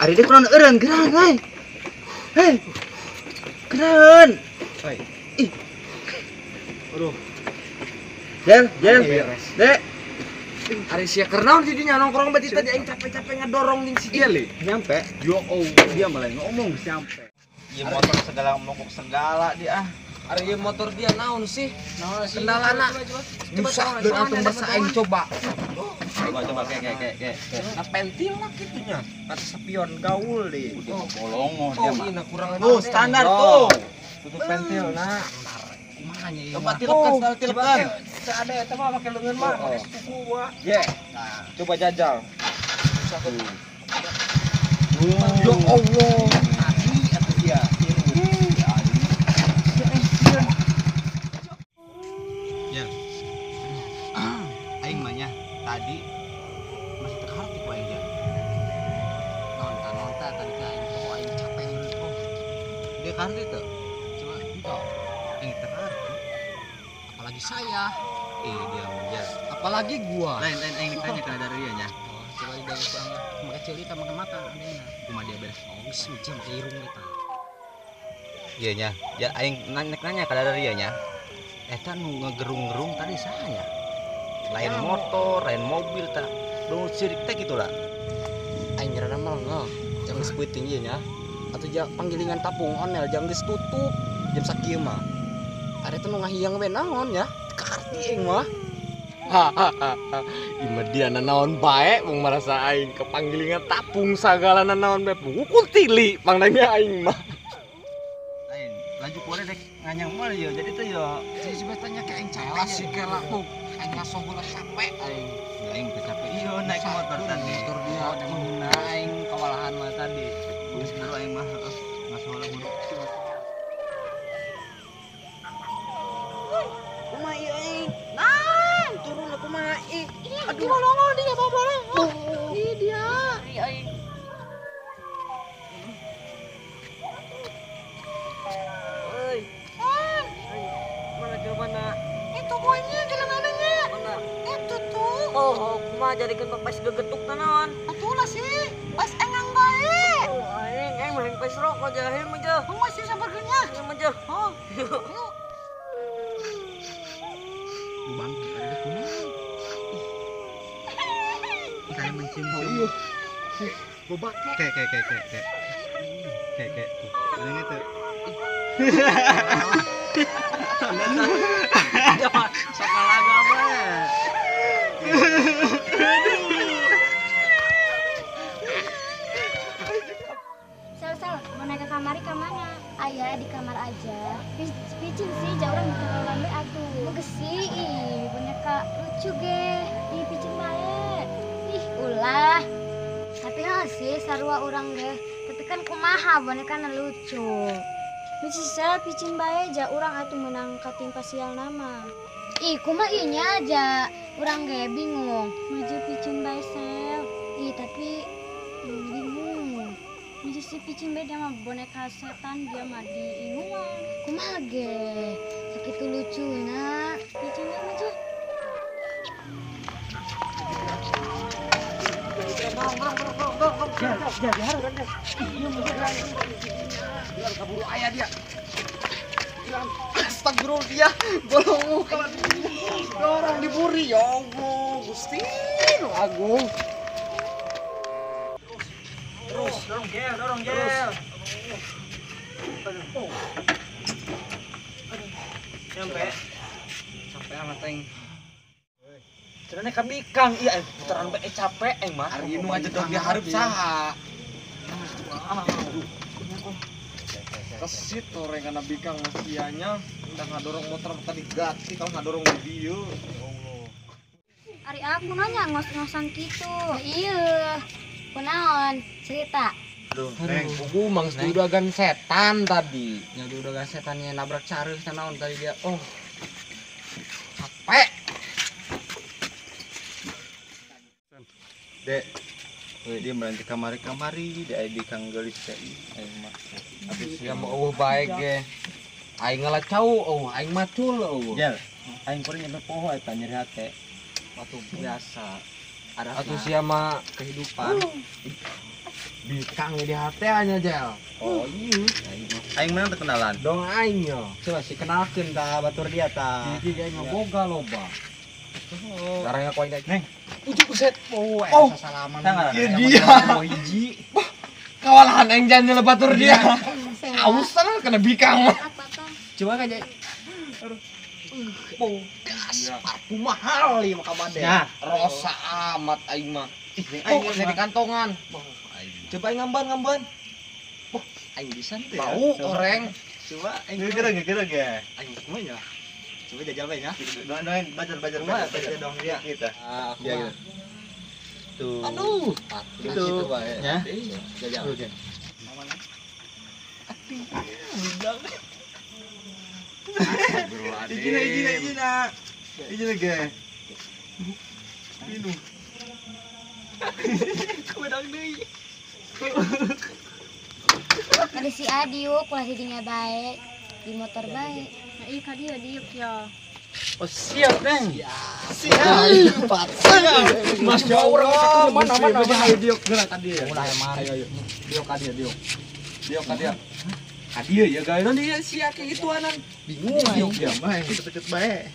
Ari dia kurang eureun geran euy. Geran. Ih. Aduh. Jel. Dek. Ari sia keur naon di dinya nongkrong berarti tadi aing capek-capek ngadorong jeung si Jel. Nyampe. Yo dia malah ngomong nyampe. Ieu motor segala mogok segala dia. Ari ieu motor dia naon sih? Kendalana. Coba dengan atuh bahasa aing coba. Coba kayak. Nah pentil lah kitunya. Kata spion gaul deh. Bolong dia mah. Ini kurang Standar tuh. Tutup pentil nah. Kumanya ieu. Coba tilepkan. Teu ada eta mah make leungeun mah, make sepupu gua. Nah, coba jajal. Ya Allah. Tadi atuh dia. Ya. Aing mah nya tadi masih terharu ku aing dia. Nonton tadi ka aing tuh aing capek eureun. Dia kan itu. Coba itu. Aing terharu. Apalagi saya. Dia menjar. Apalagi gua. Lain aing tanya kana dari dia nya. Coba di dagu kurang make cerita make mata adena. Kumaha dia beres. Oh, geus jam ke irung eta. Iya nya. Ya aing nanya kada dari dia nya. Eta nu ngegerung-gerung tadi saya. Lain motor, lain mobil tak. Dong sirik teh kitu lah. Aing ngarana mah ngeuh. Jam geus peuting ieu nya. Atuh panggilingan tapung onel jam geus tutup. Jam sakieu mah. Are teh nu ngahiyang we naon nya? Karti aing mah. Imah dia naon bae mung merasa aing kepanggilingan tapung sagala naon bae pukul tili pangdangnya aing mah. Lain, laju kuare dek nganyang mah ya. Jadi teh ya Coba tanya ke aing capek sih kela tuh. Aing ngasoh heula capek aing. ya aing teh capek ieu naik motor tadi. Motor dia demuna aing kawalahan mah tadi. Geus baru aing mah ngasola bulu. Kumaha ieu aing? Nah, turun aku mah ih. Aduh, nongol dia bawa. Ih dia. Aing. Oi. Mana jawabanna? Itu poinnya jalan mananya? Mana? Itu tuh. Oh, kumaha jadikeun pas gegetuk naon? Atulah sih. Pas engang bae. Oh, aing mah pas rokok jahil mah jah. Masih sabarnya. Ieu mah jah. Oh. Bang, ada kumaha? Kayak mencium. Iya. Bobat. Kayak. Tuh. Ini tuh. Sakalaga mah. Sel, mau naik ke kamar ke mana? Ayah di kamar aja. Picin sih, jauh orang di lambe atuh. Bagus sih, ih boneka lucu ge. Ih picin bae. Ih ulah. Tapi sih sarua orang ge. Tapi kan kumaha boneka lucu. Lucu sel picin bae ja urang atuh menang katimpa sial nama. Ih kumaha inya aja. Urang ge bingung. Maju picin bae sel. Ih tapi bingung. Maju si picin bae dia mah boneka setan dia mah diinguan. Kumaha ge? Sakitu lucuna. Picin bae maju. Kaburu ayah dia. Astagfirullah dia. Bolong kalau orang diburi ya Allah. Gusti nu agung. Terus, dorong gel. Sampai amat teng. Cenah ka bikang ieu putaran bae capek mah. Hari nu aja dong dihareup saha. Kesit orang karena bikang masianya udah ngadorong motor tadi gati kalau ngadorong di dieu. Ya Allah. Ari aku nanya ngos-ngosan gitu. Iya. Kunaon? Cerita. Aduh, Neng, kugu mang diudagan setan tadi. Yang diudagan setannya nabrak careuh naon tadi dia. Oh. Capek. Dek. Dia melantik kamari dia di kang gelis teh. Aing mah. Habis dia mau baik ge. Aing ngalacau, aing macul. Jel. Aing kuring nyampe poho eta nyeri hate. Waktu biasa. Ada Atuh sia mah kehidupan. Bikang di hati aja Jel. Oh iya. Aing mana terkenalan? Dong aing yo. Coba sih kenalkeun ta batur dia ta. Jadi aing mah boga loba. Sekarang aku aing Neng. ujuk buset. Oh, salaman. Tangan. Iya dia. Hiji. Kawalahan aing jangan batur dia. Aus sana kena bikang mah. Apa tuh? Coba kan Jel. Gas, aku mahal nih maka bade. Ya. Rosa amat aing mah. Aing Oh, di kantongan. Coba aing ngamban. Aing bisa teh. Bau, oreng. Coba aing geureuh ya. Aing kumaha ya? Coba jajal bae nya. Doain bajar dong dia kita. Ah, Iya gitu. Tuh. Aduh, Gitu. gitu bae. Ya. Jajal. Tuh, Jen. Izin ge. Minum. Kumadang deui. Ada si Adiuk, ulah didinya baik, di motor baik. Nah, iya ka diuk ya. Oh, siap, Neng. Siap. Masya Allah. Mana diok gerak tadi. Mulai mah. Ayo. Diok ka dia. Diok ka dia. Adieu ya guys. Nanti dia sia kayak gituanan. Bingung diok ya mah. Deket bae.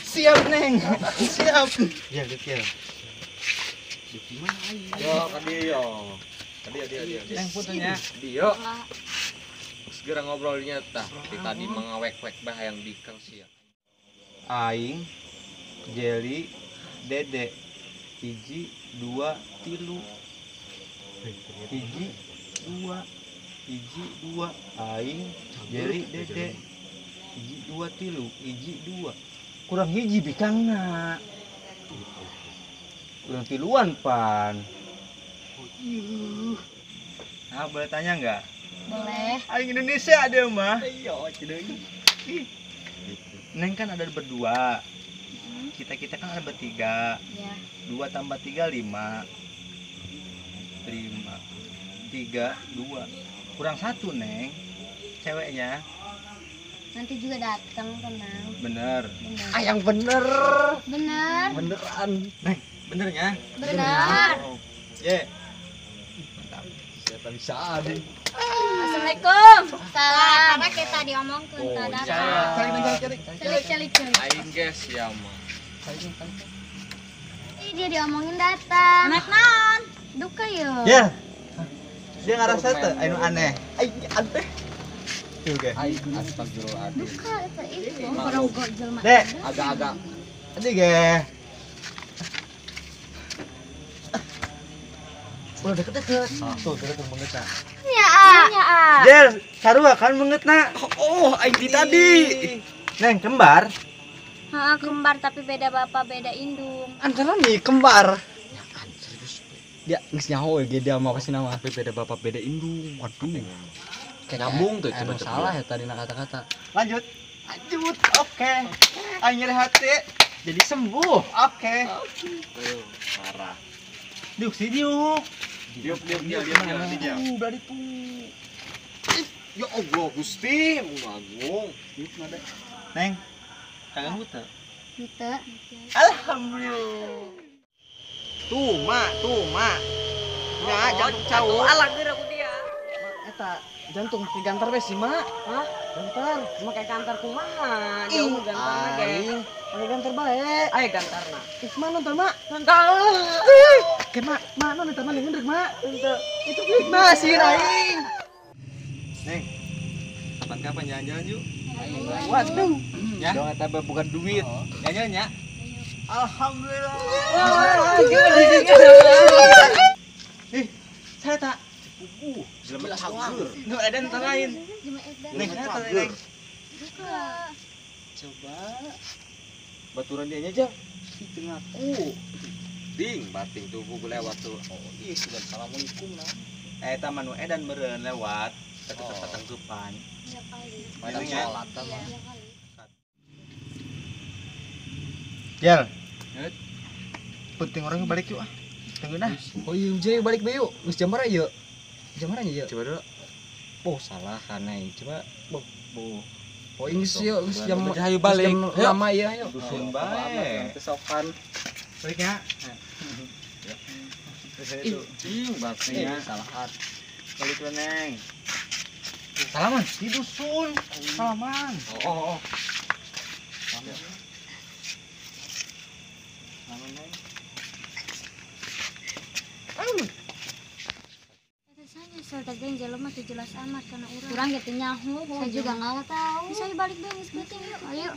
Siap, Neng. Siap. Ya, kecil. Yo ka dia. Dia. Neng fotonya. Dia. Segera ngobrolnya tah. Kita tadi mengawek-wek bah yang bikang sia. Aing, Jeli, Dede, hiji, dua, tilu, hiji, dua, Aing, Jeli, Dede, hiji, dua, tilu, hiji, dua, kurang hiji bikangna, kurang tiluan pan. Nah, boleh tanya nggak? Boleh. Aing Indonesia ada mah. Iya, cenah. Neng kan ada berdua, kita kan ada bertiga. Ya. 2 tambah 3 5. 3 2 kurang 1 Neng ceweknya. Nanti juga datang, tenang. Bener. Bener. Yang bener. Bener. Beneran. Benernya. Bener. Ye. Siapa bisa ada. Assalamualaikum. Salam. Karena kita diomongkan Oh, tak cari. datang. Celik. Aing guys ya mah. Ih, dia diomongin datang. Anak non. Duka yuk. Ya. Dia ngerasa tuh anu aneh. Aing aneh. Tuh ge. Aing astagfirullahaladzim. Duka itu. Orang gok jelma. Dek, Agak-agak. tadi ge. Udah deket-deket. Tuh, deket banget nah. Ya, ya. Jel, sarua kan banget nak. Oh, aing di tadi. Neng kembar. Ha, kembar tapi beda bapak, beda indung. Antara nih kembar. Dia geus nyaho ge dia mau kasih nama. Tapi beda bapak beda indung. Waduh. Kayak nyambung tuh coba salah ya tadi kata-kata. Lanjut. Oke. Aing nyeri hati. Jadi sembuh. Oke. Parah. Diuk sih diuk. Dia. Dari tuh. Ya Allah Gusti, Agung. Neng. Kangen buta. Gitu. Alhamdulillah. Tuh, Mak. Ya, jantung cowok. Alah geura ku dia. Eta jantung ke gantar we sih, Mak. Hah? Gantar. Cuma kayak kantor kumaha? Jauh gantarna ge. Aing. Aing gantar bae. Aya gantarna. Ih, mana nonton, Mak? Nonton. Ke Mak, mana nonton mana ngendrek, Mak? Itu klik masih aing. Neng. Kapan-kapan jalan-jalan yuk. Waduh. Ya. Dong eta bukan duit. Jalan-jalan ya. Alhamdulillah. Ih, saya tak. Jelema cager. Nu ada ntar lain. Cuma edan. Neng, saya tak neng. Duka. Coba baturan dia aja. Itu ngaku. Ding, bating tuh gua lewat tuh. Oh, iya sudah assalamualaikum nah. Eta manu edan meureun lewat. Tetep tangsupan. Ya kali. Padang Iya. sholat mah. Ya kali. Jel. Penting orangnya balik yuk ah. Tunggu nah. Oh iya Jay balik bae yuk. Geus jam berapa yuk? Jam berapa ya? Coba dulu. Oh salah kan coba. Oh ini sih jam Hayu balik. lama ya yuk. Dusun bae. Kesopan. Baliknya. Ih, baknya salah. Balik Neng. Salaman di dusun. Salaman. Oh. Rasanya soal tadi yang jalan mah jelas amat karena orang gitu nyahu. Saya juga nggak tahu. Bisa balik dong, penting yuk. Ayo.